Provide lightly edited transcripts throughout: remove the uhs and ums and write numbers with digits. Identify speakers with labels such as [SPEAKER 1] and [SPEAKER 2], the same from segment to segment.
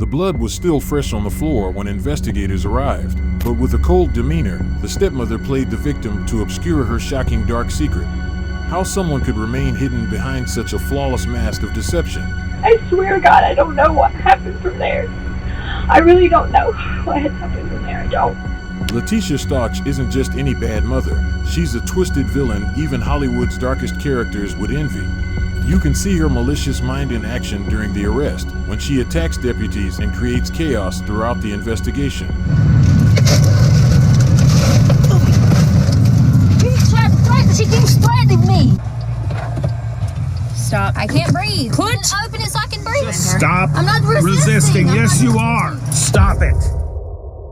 [SPEAKER 1] The blood was still fresh on the floor when investigators arrived, but with a cold demeanor, the stepmother played the victim to obscure her shocking dark secret. How someone could remain hidden behind such a flawless mask of deception.
[SPEAKER 2] I swear to God, I don't know what happened from there. I really don't know what had happened from there. I don't.
[SPEAKER 1] Leticia Stauch isn't just any bad mother. She's a twisted villain even Hollywood's darkest characters would envy. You can see her malicious mind in action during the arrest, when she attacks deputies and creates chaos throughout the investigation.
[SPEAKER 3] She keeps threatening me.
[SPEAKER 4] Stop.
[SPEAKER 3] I can't breathe.
[SPEAKER 4] Put.
[SPEAKER 3] Open it so I can breathe.
[SPEAKER 5] Stop.
[SPEAKER 3] I'm not resisting.
[SPEAKER 5] Yes, you are. Stop it.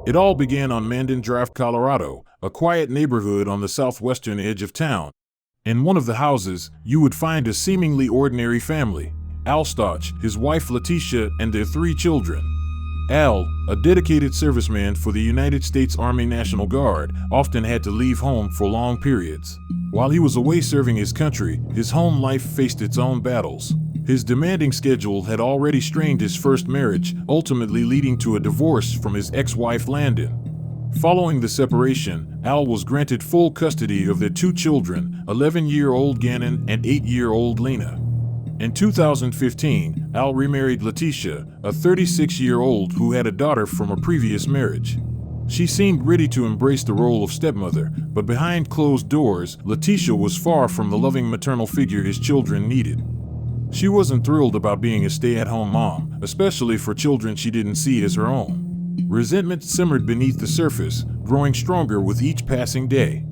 [SPEAKER 1] It all began on Mandan Drive, Colorado, a quiet neighborhood on the southwestern edge of town. In one of the houses, you would find a seemingly ordinary family. Al Stauch, his wife Leticia, and their 3 children. Al, a dedicated serviceman for the United States Army National Guard, often had to leave home for long periods. While he was away serving his country, his home life faced its own battles. His demanding schedule had already strained his first marriage, ultimately leading to a divorce from his ex-wife Landon. Following the separation, Al was granted full custody of their 2 children, 11-year-old Gannon and 8-year-old Lena. In 2015, Al remarried Leticia, a 36-year-old who had a daughter from a previous marriage. She seemed ready to embrace the role of stepmother, but behind closed doors, Leticia was far from the loving maternal figure his children needed. She wasn't thrilled about being a stay-at-home mom, especially for children she didn't see as her own. Resentment simmered beneath the surface, growing stronger with each passing day.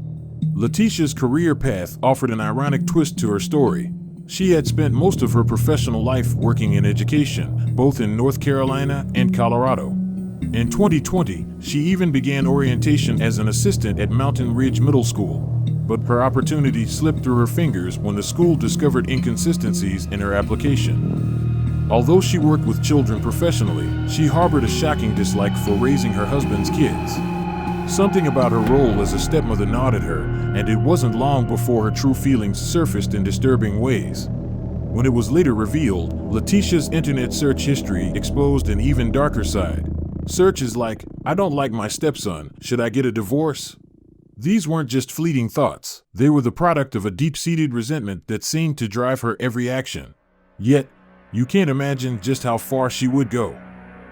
[SPEAKER 1] Leticia's career path offered an ironic twist to her story. She had spent most of her professional life working in education, both in North Carolina and Colorado. In 2020, she even began orientation as an assistant at Mountain Ridge Middle School. But her opportunity slipped through her fingers when the school discovered inconsistencies in her application. Although she worked with children professionally, she harbored a shocking dislike for raising her husband's kids. Something about her role as a stepmother gnawed at her, and it wasn't long before her true feelings surfaced in disturbing ways. When it was later revealed, Leticia's internet search history exposed an even darker side. Searches like, "I don't like my stepson, should I get a divorce?" These weren't just fleeting thoughts. They were the product of a deep-seated resentment that seemed to drive her every action. Yet, you can't imagine just how far she would go.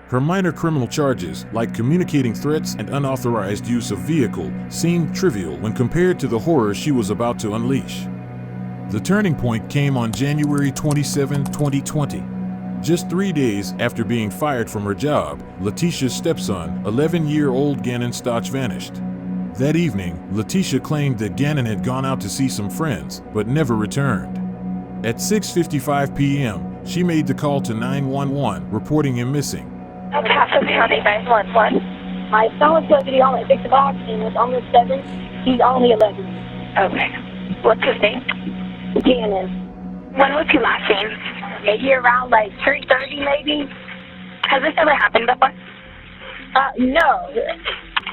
[SPEAKER 1] Her minor criminal charges, like communicating threats and unauthorized use of vehicle, seemed trivial when compared to the horror she was about to unleash. The turning point came on January 27, 2020. Just 3 days after being fired from her job, Leticia's stepson, 11-year-old Gannon Stauch, vanished. That evening, Leticia claimed that Gannon had gone out to see some friends, but never returned. At 6:55 p.m., she made the call to 911, reporting him missing.
[SPEAKER 2] Paso County 911. My son was supposed to be home at 6 o'clock and was almost 7. He's only 11.
[SPEAKER 6] Okay. What's his name?
[SPEAKER 2] Gannon.
[SPEAKER 6] When was he last seen?
[SPEAKER 2] Maybe around like 3:30 maybe.
[SPEAKER 6] Has this ever happened before?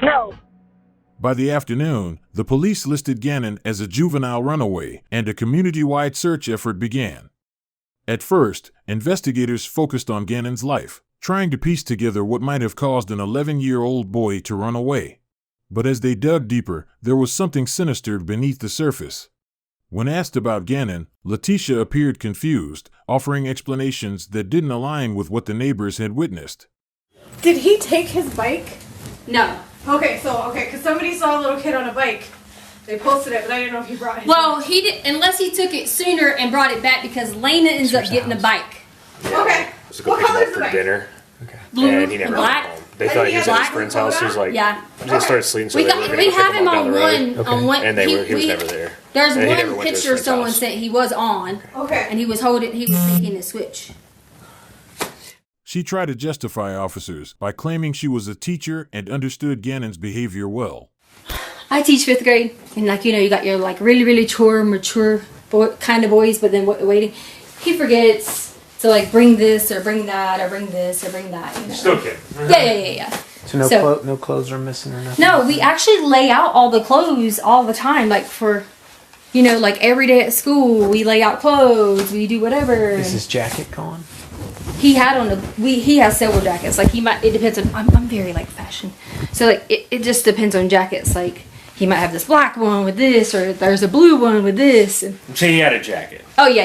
[SPEAKER 2] No.
[SPEAKER 1] By the afternoon, the police listed Gannon as a juvenile runaway, and a community-wide search effort began. At first, investigators focused on Gannon's life, trying to piece together what might have caused an 11-year-old boy to run away. But as they dug deeper, there was something sinister beneath the surface. When asked about Gannon, Leticia appeared confused, offering explanations that didn't align with what the neighbors had witnessed.
[SPEAKER 4] Did he take his bike?
[SPEAKER 7] No.
[SPEAKER 4] Okay, because somebody saw a little kid on a bike. They posted it, but I didn't know if he brought his
[SPEAKER 7] Well,
[SPEAKER 4] bike.
[SPEAKER 7] he did, unless he took it sooner and brought it back, because Lena ends up getting the bike.
[SPEAKER 4] Okay.
[SPEAKER 8] So go
[SPEAKER 4] What
[SPEAKER 8] pick him
[SPEAKER 4] color
[SPEAKER 8] up
[SPEAKER 4] is the
[SPEAKER 8] for
[SPEAKER 4] bike?
[SPEAKER 8] dinner.
[SPEAKER 5] Okay.
[SPEAKER 7] Blue
[SPEAKER 8] And he never
[SPEAKER 7] and black.
[SPEAKER 8] went home. They thought he was at his friend's house. He was like,
[SPEAKER 7] Yeah.
[SPEAKER 8] I'm just started sleeping. So
[SPEAKER 7] We
[SPEAKER 8] they
[SPEAKER 7] got
[SPEAKER 8] were gonna
[SPEAKER 7] we
[SPEAKER 8] go pick
[SPEAKER 7] have
[SPEAKER 8] him
[SPEAKER 7] him
[SPEAKER 8] up down
[SPEAKER 7] on
[SPEAKER 8] the road.
[SPEAKER 7] one on one.
[SPEAKER 8] And he was never there.
[SPEAKER 7] There's
[SPEAKER 8] And he never
[SPEAKER 7] one
[SPEAKER 8] went to his
[SPEAKER 7] picture
[SPEAKER 8] friend's
[SPEAKER 7] someone
[SPEAKER 8] house.
[SPEAKER 7] said he was on,
[SPEAKER 4] Okay.
[SPEAKER 7] and he was taking the switch.
[SPEAKER 1] She tried to justify officers by claiming she was a teacher and understood Gannon's behavior well.
[SPEAKER 7] I teach 5th grade, and you got your really mature kind of boys, but then waiting, he forgets to bring this or bring that or bring this or bring that.
[SPEAKER 8] Still kid.
[SPEAKER 7] Yeah.
[SPEAKER 5] So no clothes are missing or nothing?
[SPEAKER 7] No, we actually lay out all the clothes all the time, for, every day at school, we lay out clothes, we do whatever.
[SPEAKER 5] Is his jacket gone?
[SPEAKER 7] he had on he has several jackets. Like it depends on, I'm very like fashion. So like it just depends on jackets. Like he might have this black one with this, or there's a blue one with this.
[SPEAKER 8] So he had a jacket.
[SPEAKER 7] Oh yeah.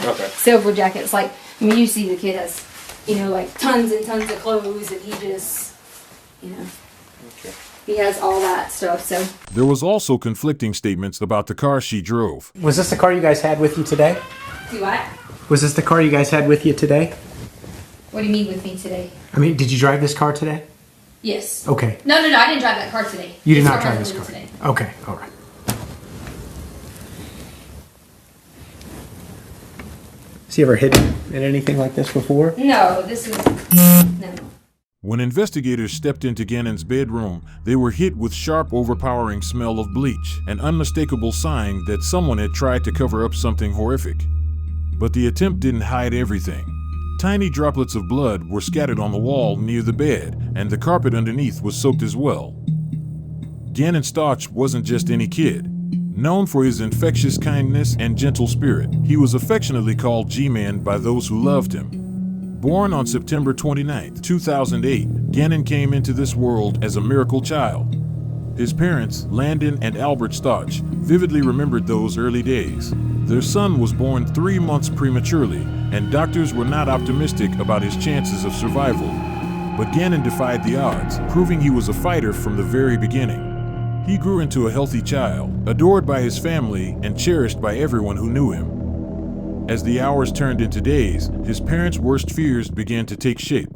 [SPEAKER 8] Okay.
[SPEAKER 7] Several jackets. Like, I mean, you see the kid has, like tons and tons of clothes, and he just,
[SPEAKER 8] Okay.
[SPEAKER 7] he has all that stuff. So
[SPEAKER 1] There was also conflicting statements about the car she drove.
[SPEAKER 5] Was this the car you guys had with you today?
[SPEAKER 7] do what?
[SPEAKER 5] Was this the car you guys had with you today?
[SPEAKER 7] What do you mean with me today?
[SPEAKER 5] I mean, did you drive this car today?
[SPEAKER 7] Yes.
[SPEAKER 5] Okay.
[SPEAKER 7] No, I didn't drive that car today.
[SPEAKER 5] You did
[SPEAKER 7] This
[SPEAKER 5] not
[SPEAKER 7] car
[SPEAKER 5] drive
[SPEAKER 7] was
[SPEAKER 5] this car.
[SPEAKER 7] today.
[SPEAKER 5] Okay, all right. Has he ever hidden in anything like this before?
[SPEAKER 7] No, this is no.
[SPEAKER 1] When investigators stepped into Gannon's bedroom, they were hit with sharp, overpowering smell of bleach, an unmistakable sign that someone had tried to cover up something horrific. But the attempt didn't hide everything. Tiny droplets of blood were scattered on the wall near the bed, and the carpet underneath was soaked as well. Gannon Stauch wasn't just any kid. Known for his infectious kindness and gentle spirit, he was affectionately called G-Man by those who loved him. Born on September 29, 2008, Gannon came into this world as a miracle child. His parents, Landon and Albert Stauch, vividly remembered those early days. Their son was born 3 months prematurely, and doctors were not optimistic about his chances of survival. But Gannon defied the odds, proving he was a fighter from the very beginning. He grew into a healthy child, adored by his family and cherished by everyone who knew him. As the hours turned into days, his parents' worst fears began to take shape.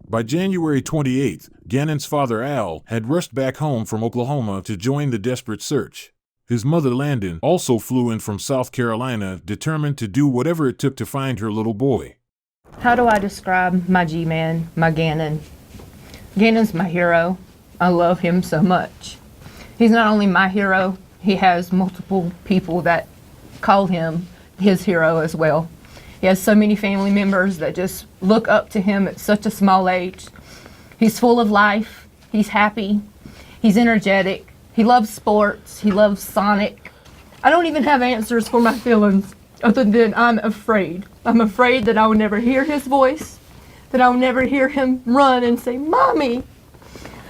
[SPEAKER 1] By January 28th, Gannon's father Al had rushed back home from Oklahoma to join the desperate search. His mother Landon also flew in from South Carolina, determined to do whatever it took to find her little boy.
[SPEAKER 9] How do I describe my G-Man, my Gannon? Gannon's my hero. I love him so much. He's not only my hero, he has multiple people that call him his hero as well. He has so many family members that just look up to him at such a small age. He's full of life. He's happy. He's energetic. He loves sports. He loves Sonic. I don't even have answers for my feelings other than I'm afraid. I'm afraid that I will never hear his voice, that I'll never hear him run and say, "Mommy,"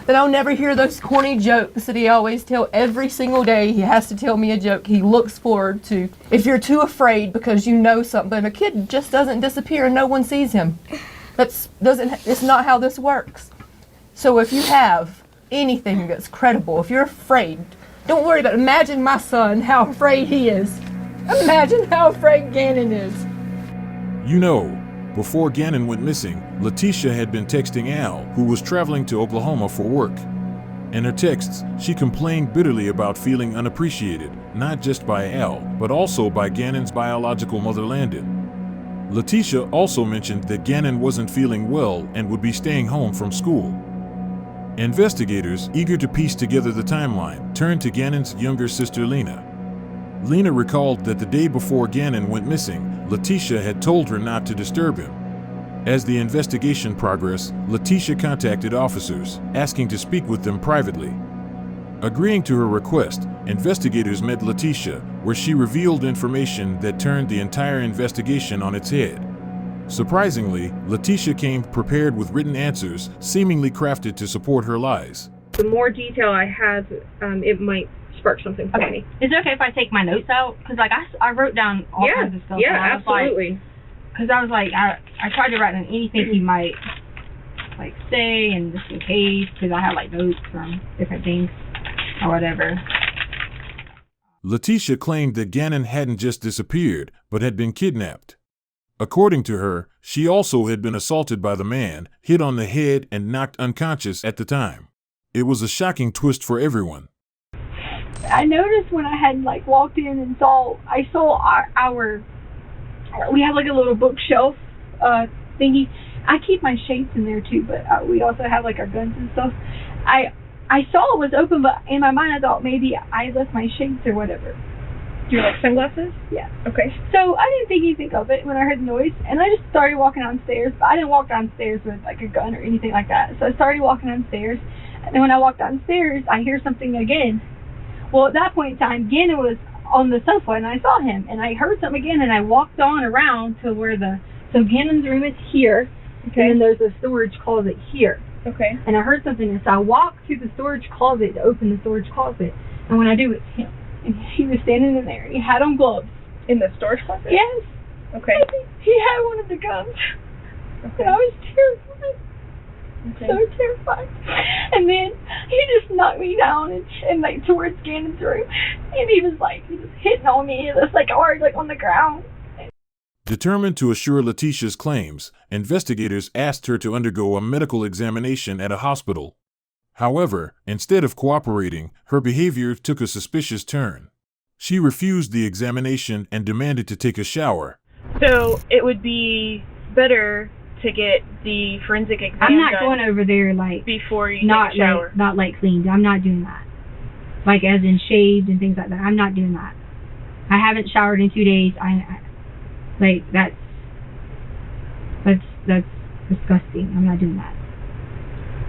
[SPEAKER 9] that I'll never hear those corny jokes that he always tells every single day. He has to tell me a joke he looks forward to. If you're too afraid because you know something, a kid just doesn't disappear and no one sees him. It's not how this works. So if you have anything that's credible, if you're afraid, don't worry about it. Imagine my son, how afraid he is. Imagine how afraid Gannon is.
[SPEAKER 1] Before Gannon went missing, Leticia had been texting Al, who was traveling to Oklahoma for work. In her texts, she complained bitterly about feeling unappreciated, not just by Al, but also by Gannon's biological mother Landon. Leticia also mentioned that Gannon wasn't feeling well and would be staying home from school. Investigators, eager to piece together the timeline, turned to Gannon's younger sister Lena. Lena recalled that the day before Gannon went missing, Leticia had told her not to disturb him. As the investigation progressed, Leticia contacted officers, asking to speak with them privately. Agreeing to her request, investigators met Leticia, where she revealed information that turned the entire investigation on its head. Surprisingly, Leticia came prepared with written answers, seemingly crafted to support her lies.
[SPEAKER 10] The more detail I have, it might spark something for me.
[SPEAKER 11] Is it okay if I take my notes out? Because I wrote down all kinds of stuff.
[SPEAKER 10] Yeah, absolutely.
[SPEAKER 11] Because I was like, I tried to write down anything he might say, and just in case, because I had notes from different things or whatever.
[SPEAKER 1] Leticia claimed that Gannon hadn't just disappeared, but had been kidnapped. According to her, she also had been assaulted by the man, hit on the head, and knocked unconscious at the time. It was a shocking twist for everyone.
[SPEAKER 12] I noticed when I had walked in and I saw our we have a little bookshelf thingy. I keep my shades in there too, but we also have our guns and stuff. I saw it was open, but in my mind I thought maybe I left my shades or whatever.
[SPEAKER 10] Your sunglasses?
[SPEAKER 12] Yeah.
[SPEAKER 10] Okay.
[SPEAKER 12] So I didn't think anything of it when I heard the noise, and I just started walking downstairs. But I didn't walk downstairs with a gun or anything like that. So I started walking downstairs, and then when I walked downstairs, I hear something again. Well, at that point in time, Gannon was on the sofa, and I saw him, and I heard something again, and I walked on around to where the So Gannon's room is here,
[SPEAKER 10] Okay.
[SPEAKER 12] and then there's a storage closet here.
[SPEAKER 10] Okay.
[SPEAKER 12] And I heard something, and so I walked to the storage closet to open the storage closet. And when I do, it's him. And he was standing in there, and he had on gloves.
[SPEAKER 10] In the storage closet?
[SPEAKER 12] Yes.
[SPEAKER 10] Okay.
[SPEAKER 12] He had one of the guns.
[SPEAKER 10] Okay.
[SPEAKER 12] And I was terrified.
[SPEAKER 10] Okay.
[SPEAKER 12] So terrified. And then he just knocked me down and like towards Gannon's room. And he was hitting on me. It was like hard, like on the ground.
[SPEAKER 1] Determined to assure Leticia's claims, investigators asked her to undergo a medical examination at a hospital. However, instead of cooperating, her behavior took a suspicious turn. She refused the examination and demanded to take a shower.
[SPEAKER 10] So it would be better to get the forensic exam
[SPEAKER 12] I'm not
[SPEAKER 10] done
[SPEAKER 12] going over there
[SPEAKER 10] before you take a shower.
[SPEAKER 12] Not cleaned. I'm not doing that. As in shaved and things like that. I'm not doing that. I haven't showered in 2 days. That's disgusting. I'm not doing that.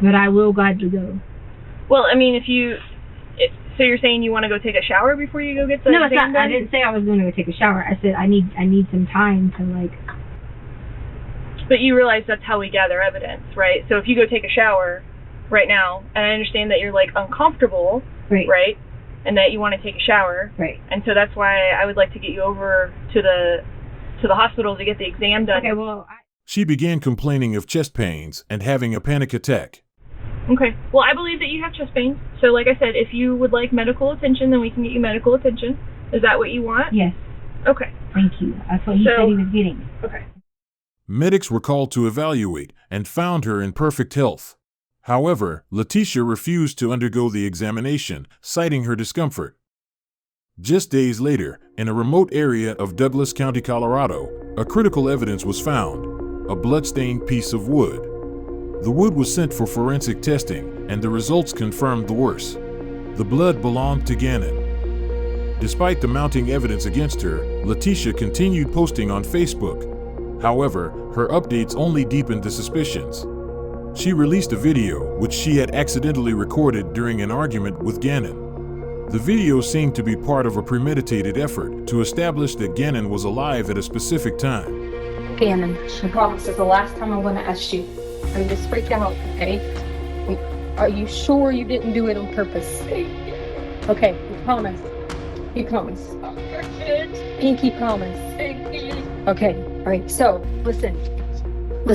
[SPEAKER 12] But I will gladly go.
[SPEAKER 10] Well, I mean, so you're saying you want to go take a shower before you go get the
[SPEAKER 12] No, it's
[SPEAKER 10] exam
[SPEAKER 12] not.
[SPEAKER 10] done?
[SPEAKER 12] I didn't say I was going to go take a shower. I said I need some time to
[SPEAKER 10] But you realize that's how we gather evidence, right? So if you go take a shower right now, and I understand that you're uncomfortable, right? And that you want to take a shower,
[SPEAKER 12] right?
[SPEAKER 10] And so that's why I would like to get you over to the hospital to get the exam done.
[SPEAKER 12] Okay, well,
[SPEAKER 1] She began complaining of chest pains and having a panic attack.
[SPEAKER 10] Okay. Well, I believe that you have chest pains. So like I said, if you would like medical attention, then we can get you medical attention. Is that what you want?
[SPEAKER 12] Yes.
[SPEAKER 10] Okay.
[SPEAKER 12] Thank you. That's what he said he was getting.
[SPEAKER 10] Okay.
[SPEAKER 1] Medics were called to evaluate and found her in perfect health. However, Leticia refused to undergo the examination, citing her discomfort. Just days later, in a remote area of Douglas County, Colorado, a critical evidence was found: a blood-stained piece of wood. The wood was sent for forensic testing, and the results confirmed the worst. The blood belonged to Gannon. Despite the mounting evidence against her, Leticia continued posting on Facebook. However, her updates only deepened the suspicions. She released a video which she had accidentally recorded during an argument with Gannon. The video seemed to be part of a premeditated effort to establish that Gannon was alive at a specific time.
[SPEAKER 7] Gannon, I promise this is the last time I'm going to ask you. I'm just freaked out, okay? Are you sure you didn't do it on purpose? Okay, you promise. You promise. Pinky promise. Okay, all right, so listen. We're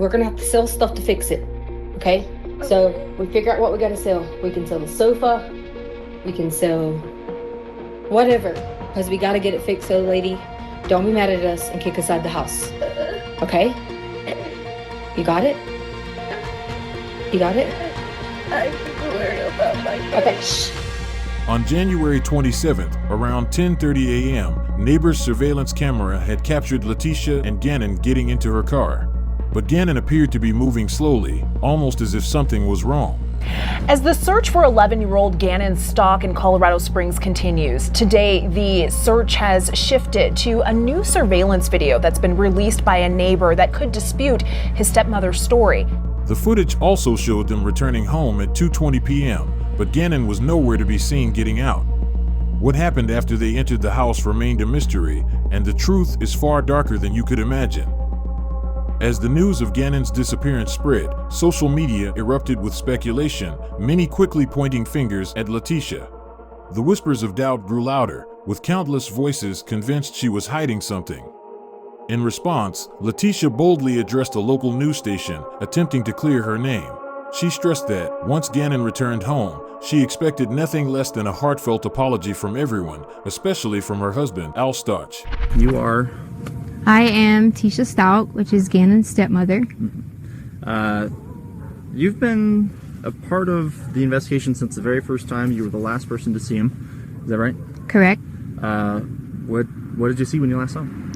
[SPEAKER 7] going to have to sell stuff to fix it, okay? So we figure out what we got to sell. We can sell the sofa. We can sell whatever, because we got to get it fixed. So, lady, don't be mad at us and kick us out of the house. Okay? You got it? You got it?
[SPEAKER 3] I'm worried about my friend.
[SPEAKER 7] Okay, shh.
[SPEAKER 1] On January 27th, around 10:30 a.m., neighbors' surveillance camera had captured Leticia and Gannon getting into her car. But Gannon appeared to be moving slowly, almost as if something was wrong.
[SPEAKER 13] As the search for 11-year-old Gannon Stauch in Colorado Springs continues, today the search has shifted to a new surveillance video that's been released by a neighbor that could dispute his stepmother's story.
[SPEAKER 1] The footage also showed them returning home at 2:20 p.m., but Gannon was nowhere to be seen getting out. What happened after they entered the house remained a mystery, and the truth is far darker than you could imagine. As the news of Gannon's disappearance spread, social media erupted with speculation, many quickly pointing fingers at Leticia. The whispers of doubt grew louder, with countless voices convinced she was hiding something. In response, Leticia boldly addressed a local news station, attempting to clear her name. She stressed that, once Gannon returned home, she expected nothing less than a heartfelt apology from everyone, especially from her husband, Al Stauch.
[SPEAKER 5] You are?
[SPEAKER 14] I am Leticia Stauch, which is Gannon's stepmother.
[SPEAKER 15] You've been a part of the investigation since the very first time. You were the last person to see him. Is that right?
[SPEAKER 14] Correct.
[SPEAKER 15] What did you see when you last saw him?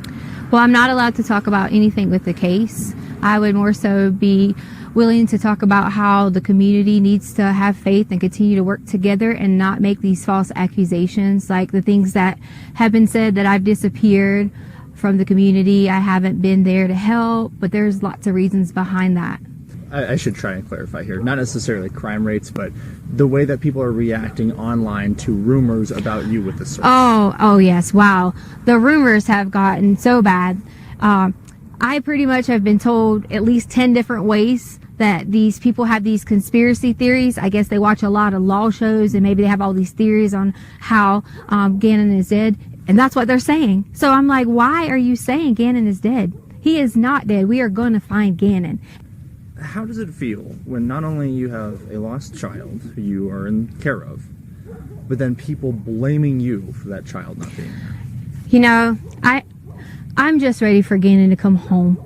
[SPEAKER 14] Well, I'm not allowed to talk about anything with the case. I would more so be willing to talk about how the community needs to have faith and continue to work together and not make these false accusations, like the things that have been said that I've disappeared from the community. I haven't been there to help, but there's lots of reasons behind that.
[SPEAKER 15] I should try and clarify here, not necessarily crime rates, but the way that people are reacting online to rumors about you with the search.
[SPEAKER 14] Oh yes, wow. The rumors have gotten so bad. I pretty much have been told at least 10 different ways that these people have these conspiracy theories. I guess they watch a lot of law shows and maybe they have all these theories on how Gannon is dead. And that's what they're saying. So I'm like, why are you saying Gannon is dead? He is not dead. We are going to find Gannon.
[SPEAKER 15] How does it feel when not only you have a lost child who you are in care of, but then people blaming you for that child not being there?
[SPEAKER 14] You know, I'm just ready for Gannon to come home.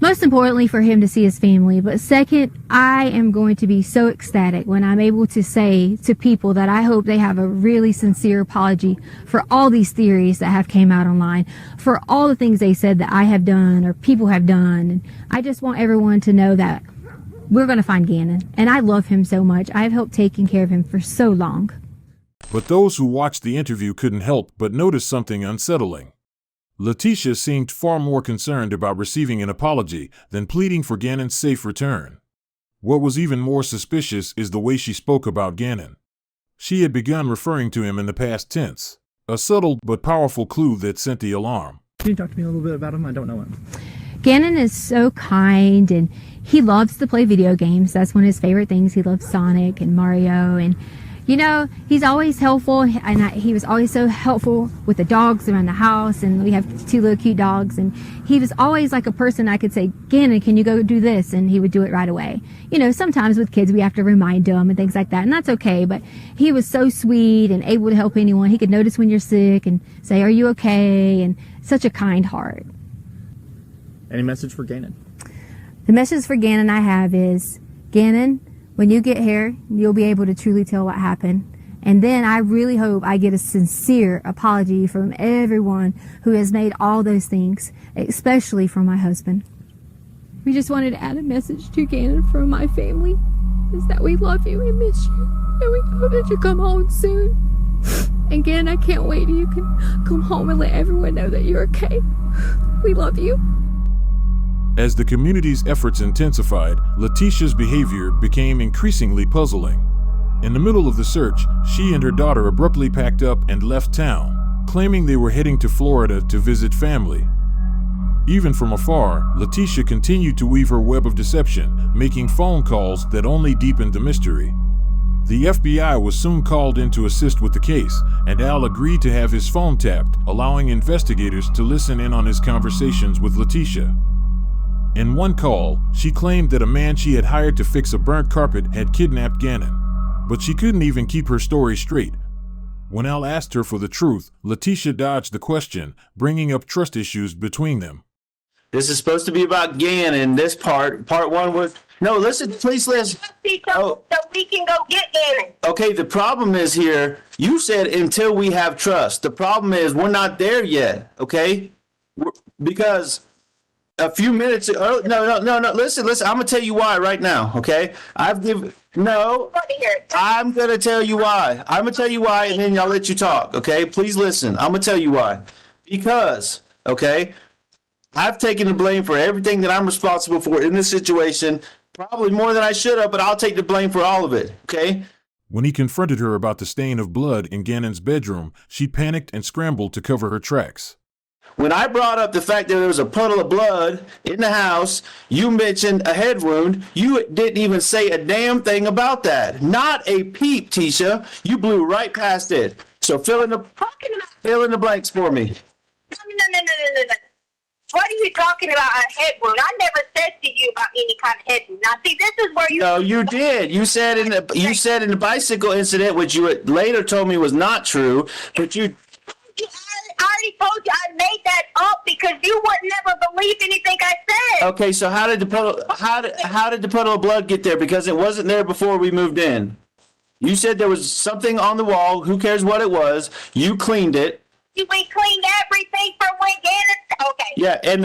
[SPEAKER 14] Most importantly, for him to see his family. But second, I am going to be so ecstatic when I'm able to say to people that I hope they have a really sincere apology for all these theories that have came out online, for all the things they said that I have done or people have done. And I just want everyone to know that we're going to find Gannon. And I love him so much. I've helped taking care of him for so long.
[SPEAKER 1] But those who watched the interview couldn't help but notice something unsettling. Leticia seemed far more concerned about receiving an apology than pleading for Gannon's safe return. What was even more suspicious is the way she spoke about Gannon. She had begun referring to him in the past tense, a subtle but powerful clue that sent the alarm.
[SPEAKER 15] Can you talk to me a little bit about him? I don't know him.
[SPEAKER 14] Gannon is so kind and he loves to play video games. That's one of his favorite things. He loves Sonic and Mario, and you know, he's always helpful, and he was always so helpful with the dogs around the house, and we have 2 little cute dogs, and he was always like a person I could say, Gannon, can you go do this? And he would do it right away. You know, sometimes with kids we have to remind them and things like that, and that's okay, but he was so sweet and able to help anyone. He could notice when you're sick and say, are you okay? And such a kind heart.
[SPEAKER 15] Any message for Gannon?
[SPEAKER 14] The message for Gannon I have is, Gannon, when you get here, you'll be able to truly tell what happened. And then I really hope I get a sincere apology from everyone who has made all those things, especially from my husband. We just wanted to add a message to Gannon from my family, is that we love you and miss you, and we hope that you come home soon. And Gannon, I can't wait till you can come home and let everyone know that you're okay. We love you.
[SPEAKER 1] As the community's efforts intensified, Leticia's behavior became increasingly puzzling. In the middle of the search, she and her daughter abruptly packed up and left town, claiming they were heading to Florida to visit family. Even from afar, Leticia continued to weave her web of deception, making phone calls that only deepened the mystery. The FBI was soon called in to assist with the case, and Al agreed to have his phone tapped, allowing investigators to listen in on his conversations with Leticia. In one call, she claimed that a man she had hired to fix a burnt carpet had kidnapped Gannon. But she couldn't even keep her story straight. When Al asked her for the truth, Leticia dodged the question, bringing up trust issues between them.
[SPEAKER 16] This is supposed to be about Gannon. This part one was... No, listen, please listen.
[SPEAKER 6] So we can go get Gannon.
[SPEAKER 16] Okay, the problem is here, you said until we have trust. The problem is we're not there yet, okay? Because... a few minutes ago, no, listen, I'm gonna tell you why right now, okay? I'm gonna tell you why. I'm gonna tell you why, and then I'll let you talk, okay? Please listen. I'm gonna tell you why. Because, okay, I've taken the blame for everything that I'm responsible for in this situation, probably more than I should have, but I'll take the blame for all of it, okay?
[SPEAKER 1] When he confronted her about the stain of blood in Gannon's bedroom, she panicked and scrambled to cover her tracks.
[SPEAKER 16] When I brought up the fact that there was a puddle of blood in the house, you mentioned a head wound. You didn't even say a damn thing about that. Not a peep, Tisha. You blew right past it. So fill in the blanks for me.
[SPEAKER 6] No. What are you talking about, a head wound? I never said to you about any kind of head wound. Now, see, this is where you...
[SPEAKER 16] No, you did. You said in the bicycle incident, which you later told me was not true, but you...
[SPEAKER 6] I already told you I made that up because you would never believe anything I said.
[SPEAKER 16] Okay, so how did the puddle of blood get there? Because it wasn't there before we moved in. You said there was something on the wall. Who cares what it was? You cleaned it.
[SPEAKER 6] We cleaned everything from when Gannon. Okay.
[SPEAKER 16] Yeah, and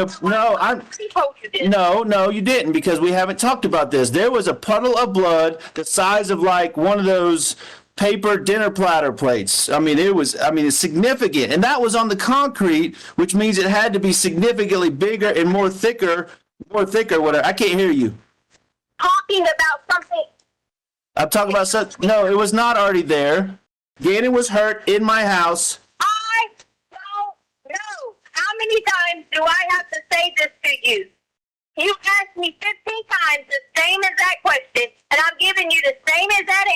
[SPEAKER 16] no, you didn't, because we haven't talked about this. There was a puddle of blood the size of like one of those paper dinner platter plates. It's significant, and that was on the concrete, which means it had to be significantly bigger and more thicker, whatever. I can't hear you.
[SPEAKER 6] Talk talking about something.
[SPEAKER 16] I'm talking about no, it was not already there. Gannon was hurt in my house.
[SPEAKER 6] I don't know. How many times do I have to say this to you? You asked me 15 times the same exact question, and I'm giving you the same exact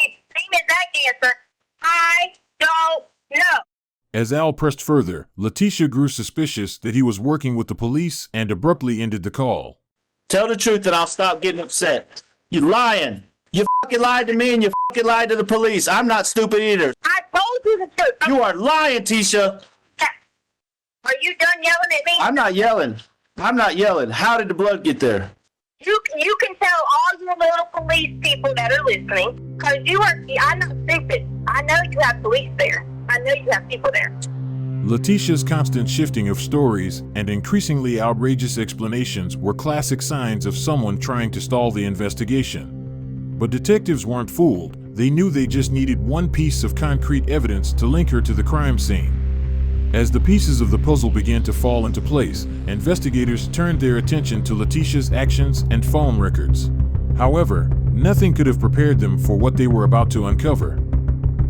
[SPEAKER 6] answer. I don't know.
[SPEAKER 1] As Al pressed further, Leticia grew suspicious that he was working with the police and abruptly ended the call.
[SPEAKER 16] Tell the truth and I'll stop getting upset. You lying. You fucking lied to me and you fucking lied to the police. I'm not stupid either.
[SPEAKER 6] I told you the truth.
[SPEAKER 16] You are lying, Tisha.
[SPEAKER 6] Are you done yelling at me?
[SPEAKER 16] I'm not yelling. How did the blood get there?
[SPEAKER 6] You can tell all your little police people that are listening, because I'm not stupid. I know you have police there. I know you have people there.
[SPEAKER 1] Leticia's constant shifting of stories and increasingly outrageous explanations were classic signs of someone trying to stall the investigation. But detectives weren't fooled. They knew they just needed one piece of concrete evidence to link her to the crime scene. As the pieces of the puzzle began to fall into place, investigators turned their attention to Leticia's actions and phone records. However, nothing could have prepared them for what they were about to uncover.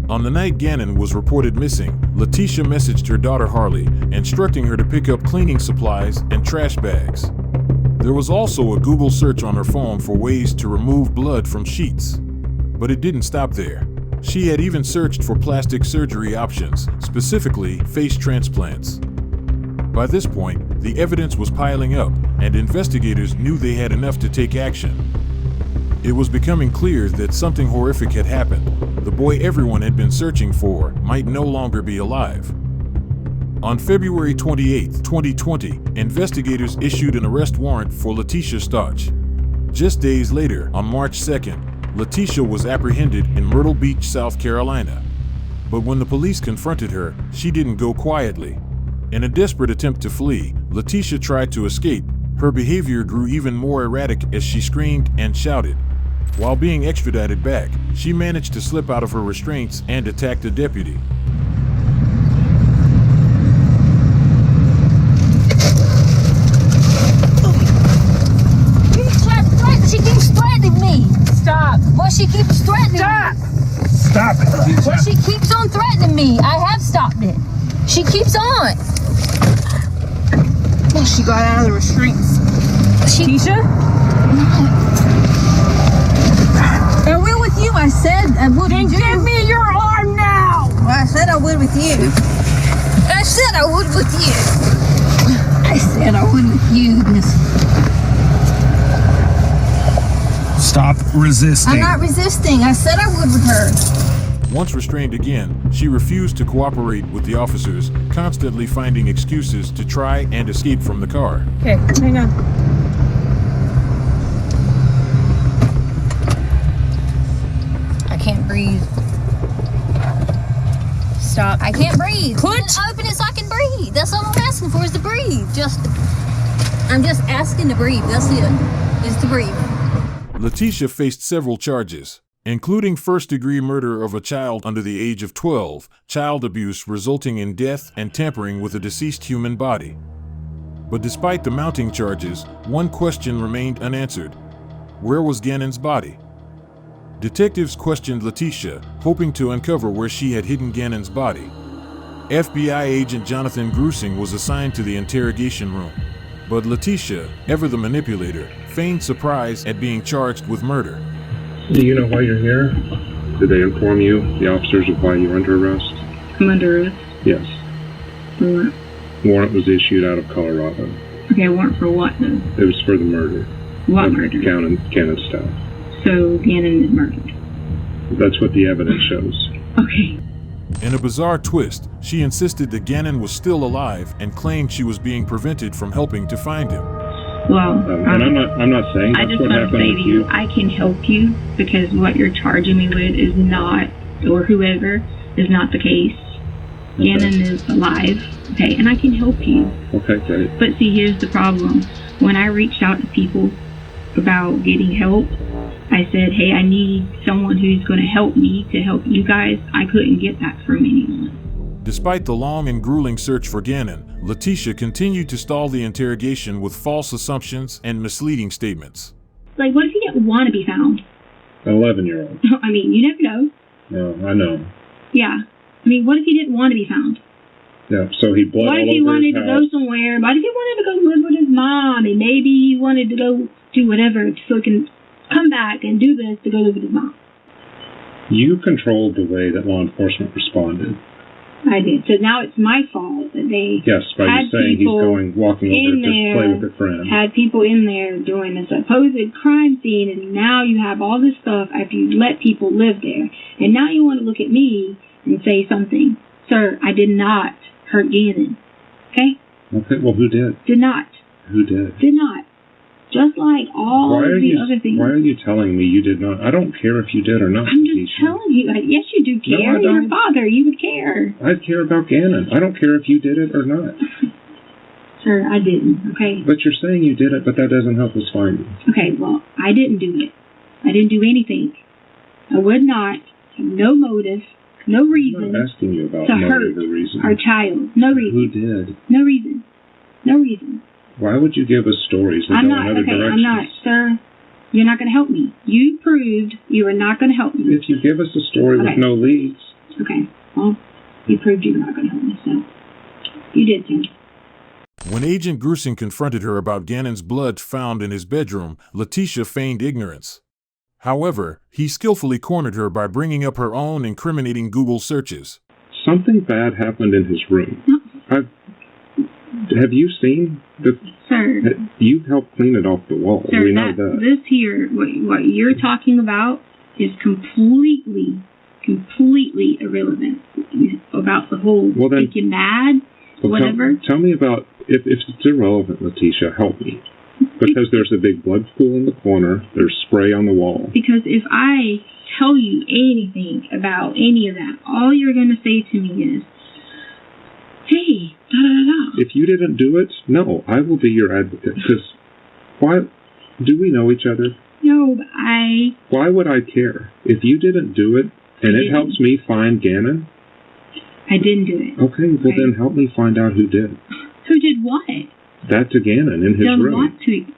[SPEAKER 1] On the night Gannon was reported missing, Leticia messaged her daughter Harley, instructing her to pick up cleaning supplies and trash bags. There was also a Google search on her phone for ways to remove blood from sheets. But it didn't stop there. She had even searched for plastic surgery options, specifically face transplants. By this point, the evidence was piling up, and investigators knew they had enough to take action. It was becoming clear that something horrific had happened. The boy everyone had been searching for might no longer be alive. On February 28, 2020, investigators issued an arrest warrant for Leticia Stauch. Just days later, on March 2nd, Leticia was apprehended in Myrtle Beach, South Carolina. But when the police confronted her, she didn't go quietly. In a desperate attempt to flee, Leticia tried to escape. Her behavior grew even more erratic as she screamed and shouted. While being extradited back, she managed to slip out of her restraints and attacked a deputy.
[SPEAKER 17] She keeps threatening me. Stop. Well, she keeps threatening me.
[SPEAKER 18] Stop it.
[SPEAKER 17] Well, she keeps on threatening me. I have stopped it. She keeps on.
[SPEAKER 11] Well, she got out of the restraints. Tisha?
[SPEAKER 17] I will with you. I said I would with you.
[SPEAKER 11] Give me your arm now.
[SPEAKER 17] Well, I said I would with you. I said I would with you. I said I would with you, Miss.
[SPEAKER 18] Stop resisting.
[SPEAKER 17] I'm not resisting. I said I would with her.
[SPEAKER 1] Once restrained again, she refused to cooperate with the officers, constantly finding excuses to try and escape from the car.
[SPEAKER 11] Okay, hang on.
[SPEAKER 17] I can't breathe. Stop. I can't breathe. Open it so I can breathe. That's all I'm asking for is to breathe. I'm just asking to breathe. That's it. Is to breathe.
[SPEAKER 1] Leticia faced several charges, including first-degree murder of a child under the age of 12, child abuse resulting in death, and tampering with a deceased human body. But despite the mounting charges, one question remained unanswered. Where was Gannon's body? Detectives questioned Leticia, hoping to uncover where she had hidden Gannon's body. FBI agent Jonathan Grusing was assigned to the interrogation room. But Leticia, ever the manipulator, feigned surprise at being charged with murder.
[SPEAKER 19] Do you know why you're here? Did they inform you, the officers, of why you're under arrest?
[SPEAKER 11] I'm under arrest?
[SPEAKER 19] Yes.
[SPEAKER 11] For what?
[SPEAKER 19] Warrant was issued out of Colorado.
[SPEAKER 11] Okay, warrant for what then?
[SPEAKER 19] It was for the murder.
[SPEAKER 11] What murder?
[SPEAKER 19] Gannon Stauch.
[SPEAKER 11] So Gannon is murdered?
[SPEAKER 19] That's what the evidence shows.
[SPEAKER 11] Okay.
[SPEAKER 1] In a bizarre twist, she insisted that Gannon was still alive and claimed she was being prevented from helping to find him.
[SPEAKER 11] Well,
[SPEAKER 19] and I'm not saying
[SPEAKER 11] I
[SPEAKER 19] that's
[SPEAKER 11] just
[SPEAKER 19] what
[SPEAKER 11] want to
[SPEAKER 19] happened
[SPEAKER 11] say
[SPEAKER 19] with
[SPEAKER 11] to you, I can help you because what you're charging me with is not, or whoever, is not the case.
[SPEAKER 19] Okay.
[SPEAKER 11] Gannon is alive, okay, and I can help you.
[SPEAKER 19] Okay, great.
[SPEAKER 11] But see, here's the problem. When I reached out to people about getting help, I said, hey, I need someone who's going to help me to help you guys. I couldn't get that from anyone.
[SPEAKER 1] Despite the long and grueling search for Gannon, Leticia continued to stall the interrogation with false assumptions and misleading statements.
[SPEAKER 11] like, what if he didn't want to be found?
[SPEAKER 19] An 11-year-old.
[SPEAKER 11] I mean, you never know.
[SPEAKER 19] No, I know.
[SPEAKER 11] Yeah. I mean, what if he didn't want to be found?
[SPEAKER 19] Yeah, so he bled all over his house.
[SPEAKER 11] What if he wanted to go somewhere? What if he wanted to go live with his mom, and maybe he wanted to go do whatever so he can come back and do this to go live with his mom?
[SPEAKER 19] You controlled the way that law enforcement responded.
[SPEAKER 11] I did. So now it's my fault that they
[SPEAKER 19] Yes, by you saying he's walking over to play with a friend.
[SPEAKER 11] Had people in there doing a supposed crime scene, and now you have all this stuff after you let people live there. And now you want to look at me and say something. Sir, I did not hurt Gannon. Okay?
[SPEAKER 19] Okay, well, who did?
[SPEAKER 11] Did not.
[SPEAKER 19] Who did?
[SPEAKER 11] Did not. Just like all of the other things.
[SPEAKER 19] Why are you telling me you did not? I don't care if you did or not.
[SPEAKER 11] I'm just telling you. Yes, you do care.
[SPEAKER 19] No, I
[SPEAKER 11] You're
[SPEAKER 19] don't.
[SPEAKER 11] your father. You would care.
[SPEAKER 19] I care about Gannon. I don't care if you did it or not.
[SPEAKER 11] Sir, I didn't, okay?
[SPEAKER 19] But you're saying you did it, but that doesn't help us find you.
[SPEAKER 11] Okay, well, I didn't do it. I didn't do anything. I would not have no motive, no reason
[SPEAKER 19] I'm not asking you about
[SPEAKER 11] to
[SPEAKER 19] motive
[SPEAKER 11] hurt
[SPEAKER 19] or reason.
[SPEAKER 11] our child. No reason.
[SPEAKER 19] Who did?
[SPEAKER 11] No reason. No reason.
[SPEAKER 19] Why would you give us stories that
[SPEAKER 11] I'm
[SPEAKER 19] go
[SPEAKER 11] not,
[SPEAKER 19] in other
[SPEAKER 11] okay,
[SPEAKER 19] directions?
[SPEAKER 11] I'm not, sir. You're not going to help me. You proved you were not going to help me.
[SPEAKER 19] If you give us a story with no leads.
[SPEAKER 11] Okay, well, you proved you were not going to help me, so you did, sir.
[SPEAKER 1] When Agent Grusing confronted her about Gannon's blood found in his bedroom, Leticia feigned ignorance. However, he skillfully cornered her by bringing up her own incriminating Google searches.
[SPEAKER 19] Something bad happened in his room. Have you seen the...
[SPEAKER 11] Sir.
[SPEAKER 19] You helped clean it off the wall.
[SPEAKER 11] Sir,
[SPEAKER 19] we know that.
[SPEAKER 11] This here, what you're talking about is completely irrelevant about the whole thinking mad, whatever.
[SPEAKER 19] Tell me about, if it's irrelevant, Leticia, help me. Because there's a big blood pool in the corner, there's spray on the wall.
[SPEAKER 11] Because if I tell you anything about any of that, all you're going to say to me is, hey, da-da-da-da.
[SPEAKER 19] If you didn't do it, no, I will be your advocate. Because why do we know each other?
[SPEAKER 11] No, but
[SPEAKER 19] Why would I care? If you didn't do it, and it helps me find Gannon?
[SPEAKER 11] I didn't do it.
[SPEAKER 19] Okay, well then help me find out who did.
[SPEAKER 11] Who did what?
[SPEAKER 19] That to Gannon in his room.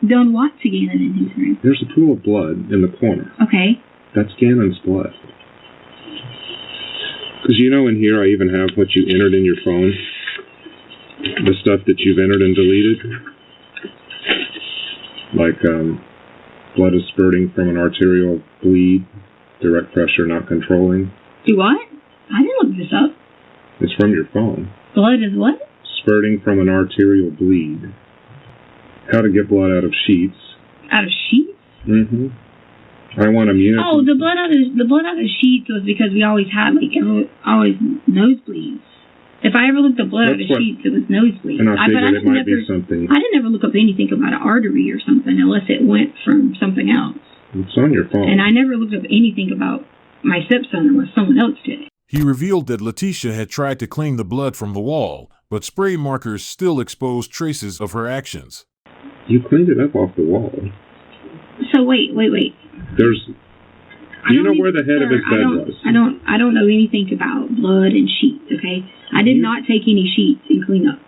[SPEAKER 11] Done what to Gannon in his room?
[SPEAKER 19] There's a pool of blood in the corner.
[SPEAKER 11] Okay.
[SPEAKER 19] That's Gannon's blood. Because you know in here I even have what you entered in your phone. The stuff that you've entered and deleted. Like blood is spurting from an arterial bleed. Direct pressure not controlling.
[SPEAKER 11] Do what? I didn't look this up.
[SPEAKER 19] It's from your phone.
[SPEAKER 11] Blood is what?
[SPEAKER 19] Spurting from an arterial bleed. How to get blood out of sheets.
[SPEAKER 11] Out of sheets?
[SPEAKER 19] Mm-hmm. I want immunity.
[SPEAKER 11] Oh, the blood out of sheets was because we always had always nosebleeds. If I ever looked up blood out of sheets, it was nosebleeds.
[SPEAKER 19] And I figured it might be something.
[SPEAKER 11] I didn't ever look up anything about an artery or something unless it went from something else.
[SPEAKER 19] It's on your phone.
[SPEAKER 11] And I never looked up anything about my stepson unless someone else did.
[SPEAKER 1] He revealed that Leticia had tried to clean the blood from the wall, but spray markers still exposed traces of her actions.
[SPEAKER 19] You cleaned it up off the wall.
[SPEAKER 11] So wait.
[SPEAKER 19] There's... You know where the head of his bed was.
[SPEAKER 11] I don't know anything about blood and sheets, okay? I did not take any sheets and clean up.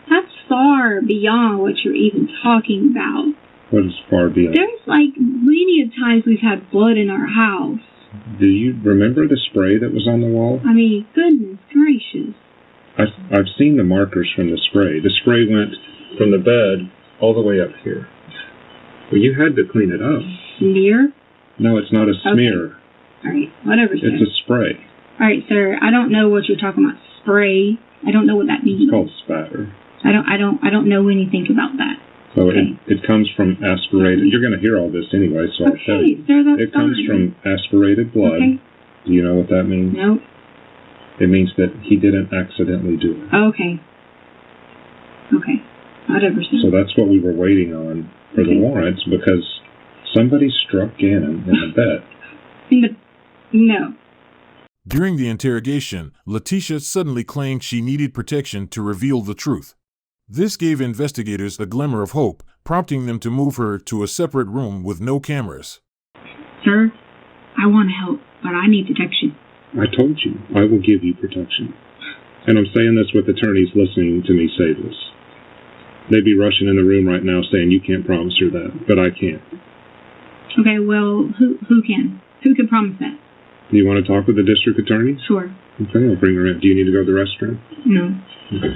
[SPEAKER 11] That's far beyond what you're even talking about.
[SPEAKER 19] What is far beyond?
[SPEAKER 11] There's many of times we've had blood in our house.
[SPEAKER 19] Do you remember the spray that was on the wall?
[SPEAKER 11] I mean, goodness gracious.
[SPEAKER 19] I've seen the markers from the spray. The spray went from the bed all the way up here. Well, you had to clean it up.
[SPEAKER 11] Smear?
[SPEAKER 19] No, it's not a smear.
[SPEAKER 11] Okay. All right, whatever, sir.
[SPEAKER 19] It's a spray.
[SPEAKER 11] All right, sir. I don't know what you're talking about. Spray. I don't know what that means.
[SPEAKER 19] It's called spatter.
[SPEAKER 11] I don't know anything about that.
[SPEAKER 19] So it comes from aspirated. You're going to hear all this anyway, so I'll tell you.
[SPEAKER 11] Sir, that's
[SPEAKER 19] it comes from aspirated blood.
[SPEAKER 11] Okay.
[SPEAKER 19] Do you know what that means?
[SPEAKER 11] No.
[SPEAKER 19] It means that he didn't accidentally do it.
[SPEAKER 11] Okay. Whatever, sir.
[SPEAKER 19] So that's what we were waiting on for the warrants, because somebody struck Gannon in the bed.
[SPEAKER 11] No.
[SPEAKER 1] During the interrogation, Leticia suddenly claimed she needed protection to reveal the truth. This gave investigators a glimmer of hope, prompting them to move her to a separate room with no cameras.
[SPEAKER 11] Sir, I want to help, but I need protection.
[SPEAKER 19] I told you, I will give you protection. And I'm saying this with attorneys listening to me say this. They'd be rushing in the room right now saying you can't promise her that, but I can.
[SPEAKER 11] Okay, well, who can? Who can promise that?
[SPEAKER 19] Do you want to talk with the district attorney?
[SPEAKER 11] Sure.
[SPEAKER 19] Okay, I'll bring her in. Do you need to go to the restroom?
[SPEAKER 11] No.
[SPEAKER 19] Okay.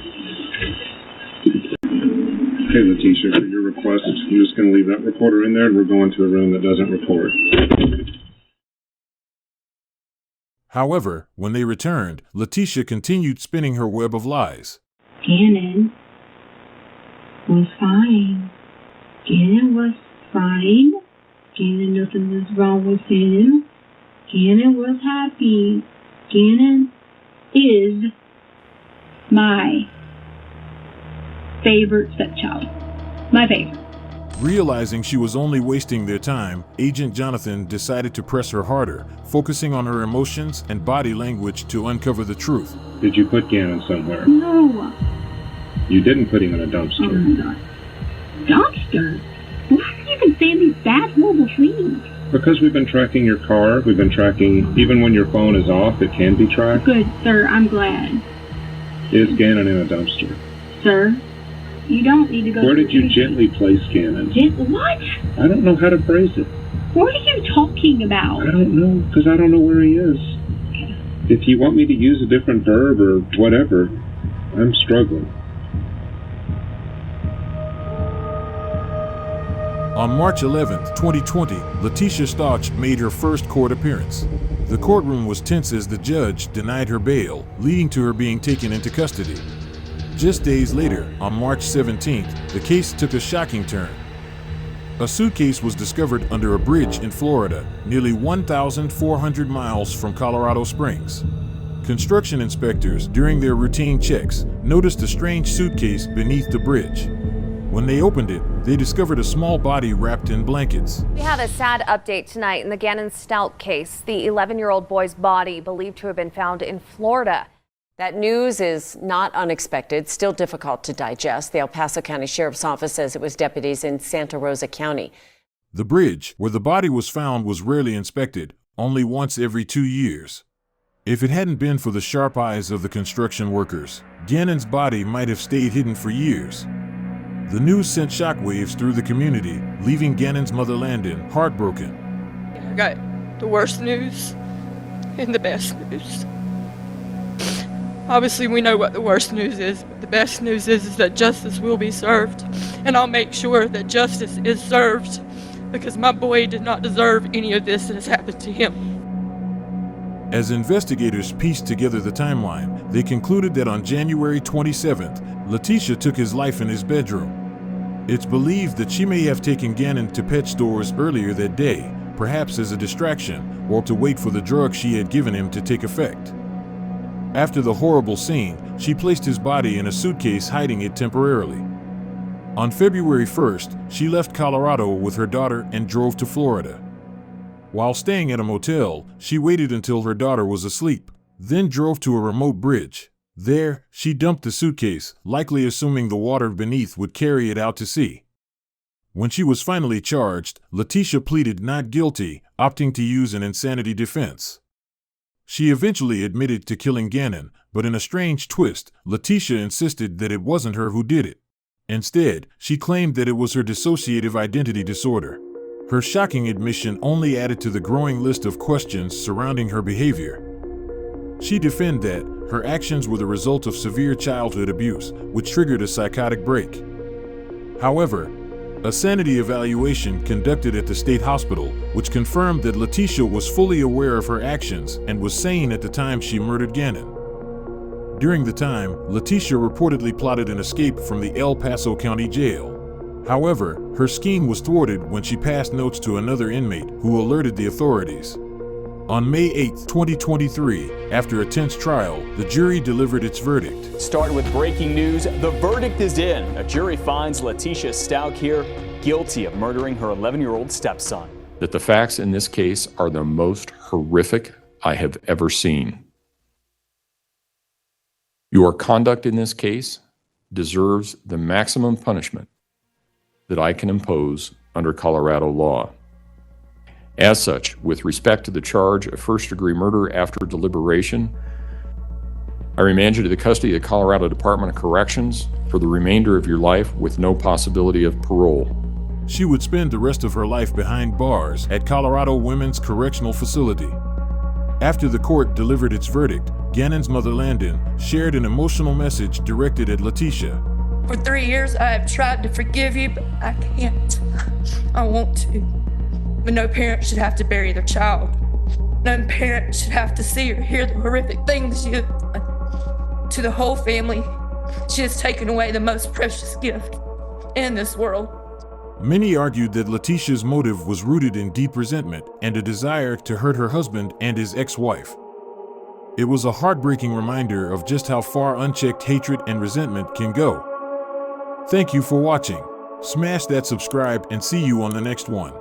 [SPEAKER 19] Okay, Leticia, for your request, I'm just going to leave that recorder in there, and we're going to a room that doesn't record.
[SPEAKER 1] However, when they returned, Leticia continued spinning her web of lies.
[SPEAKER 11] Gannon was fine. Gannon was fine. Gannon, nothing was wrong with him. Gannon was happy. Gannon is my favorite stepchild. My favorite.
[SPEAKER 1] Realizing she was only wasting their time, Agent Jonathan decided to press her harder, focusing on her emotions and body language to uncover the truth.
[SPEAKER 19] Did you put Gannon somewhere?
[SPEAKER 11] No.
[SPEAKER 19] You didn't put him in a dumpster.
[SPEAKER 11] Oh my God. Dumpster? Why are you even saying these bad, horrible things?
[SPEAKER 19] Because we've been tracking your car, we've been tracking, even when your phone is off, it can be tracked.
[SPEAKER 11] Good, sir, I'm glad.
[SPEAKER 19] Is Gannon in a dumpster?
[SPEAKER 11] Sir, you don't need to go.
[SPEAKER 19] Where did you gently place Gannon?
[SPEAKER 11] What?
[SPEAKER 19] I don't know how to phrase it.
[SPEAKER 11] What are you talking about?
[SPEAKER 19] I don't know, because I don't know where he is. If you want me to use a different verb or whatever, I'm struggling.
[SPEAKER 1] On March 11, 2020, Leticia Stauch made her first court appearance. The courtroom was tense as the judge denied her bail, leading to her being taken into custody. Just days later, on March 17th, the case took a shocking turn. A suitcase was discovered under a bridge in Florida, nearly 1,400 miles from Colorado Springs. Construction inspectors, during their routine checks, noticed a strange suitcase beneath the bridge. When they opened it, they discovered a small body wrapped in blankets.
[SPEAKER 20] We have a sad update tonight in the Gannon Stauch case. The 11-year-old boy's body believed to have been found in Florida.
[SPEAKER 21] That news is not unexpected, still difficult to digest. The El Paso County Sheriff's Office says it was deputies in Santa Rosa County.
[SPEAKER 1] The bridge where the body was found was rarely inspected, only once every 2 years. If it hadn't been for the sharp eyes of the construction workers, Gannon's body might have stayed hidden for years. The news sent shockwaves through the community, leaving Gannon's mother Landon heartbroken.
[SPEAKER 3] I got the worst news and the best news. Obviously, we know what the worst news is, but the best news is that justice will be served. And I'll make sure that justice is served, because my boy did not deserve any of this that has happened to him.
[SPEAKER 1] As investigators pieced together the timeline, they concluded that on January 27th, Leticia took his life in his bedroom. It's believed that she may have taken Gannon to pet stores earlier that day, perhaps as a distraction, or to wait for the drug she had given him to take effect. After the horrible scene, she placed his body in a suitcase, hiding it temporarily. On February 1st, she left Colorado with her daughter and drove to Florida. While staying at a motel, she waited until her daughter was asleep, then drove to a remote bridge. There, she dumped the suitcase, likely assuming the water beneath would carry it out to sea. When she was finally charged, Leticia pleaded not guilty, opting to use an insanity defense. She eventually admitted to killing Gannon, but in a strange twist, Leticia insisted that it wasn't her who did it. Instead, she claimed that it was her dissociative identity disorder. Her shocking admission only added to the growing list of questions surrounding her behavior. She defended that her actions were the result of severe childhood abuse, which triggered a psychotic break. However, a sanity evaluation conducted at the state hospital, which confirmed that Leticia was fully aware of her actions and was sane at the time she murdered Gannon. During the time, Leticia reportedly plotted an escape from the El Paso County Jail. However, her scheme was thwarted when she passed notes to another inmate who alerted the authorities. On May 8, 2023, after a tense trial, the jury delivered its verdict.
[SPEAKER 22] Start with breaking news. The verdict is in. A jury finds Leticia Stauch here guilty of murdering her 11-year-old stepson.
[SPEAKER 23] That the facts in this case are the most horrific I have ever seen. Your conduct in this case deserves the maximum punishment that I can impose under Colorado law. As such, with respect to the charge of first-degree murder after deliberation, I remand you to the custody of the Colorado Department of Corrections for the remainder of your life with no possibility of parole.
[SPEAKER 1] She would spend the rest of her life behind bars at Colorado Women's Correctional Facility. After the court delivered its verdict, Gannon's mother Landon shared an emotional message directed at Leticia.
[SPEAKER 3] For 3 years, I have tried to forgive you, but I can't. I want to. But no parent should have to bury their child. No parent should have to see or hear the horrific things she has done. To the whole family, she has taken away the most precious gift in this world.
[SPEAKER 1] Many argued that Leticia's motive was rooted in deep resentment and a desire to hurt her husband and his ex-wife. It was a heartbreaking reminder of just how far unchecked hatred and resentment can go. Thank you for watching. Smash that subscribe and see you on the next one.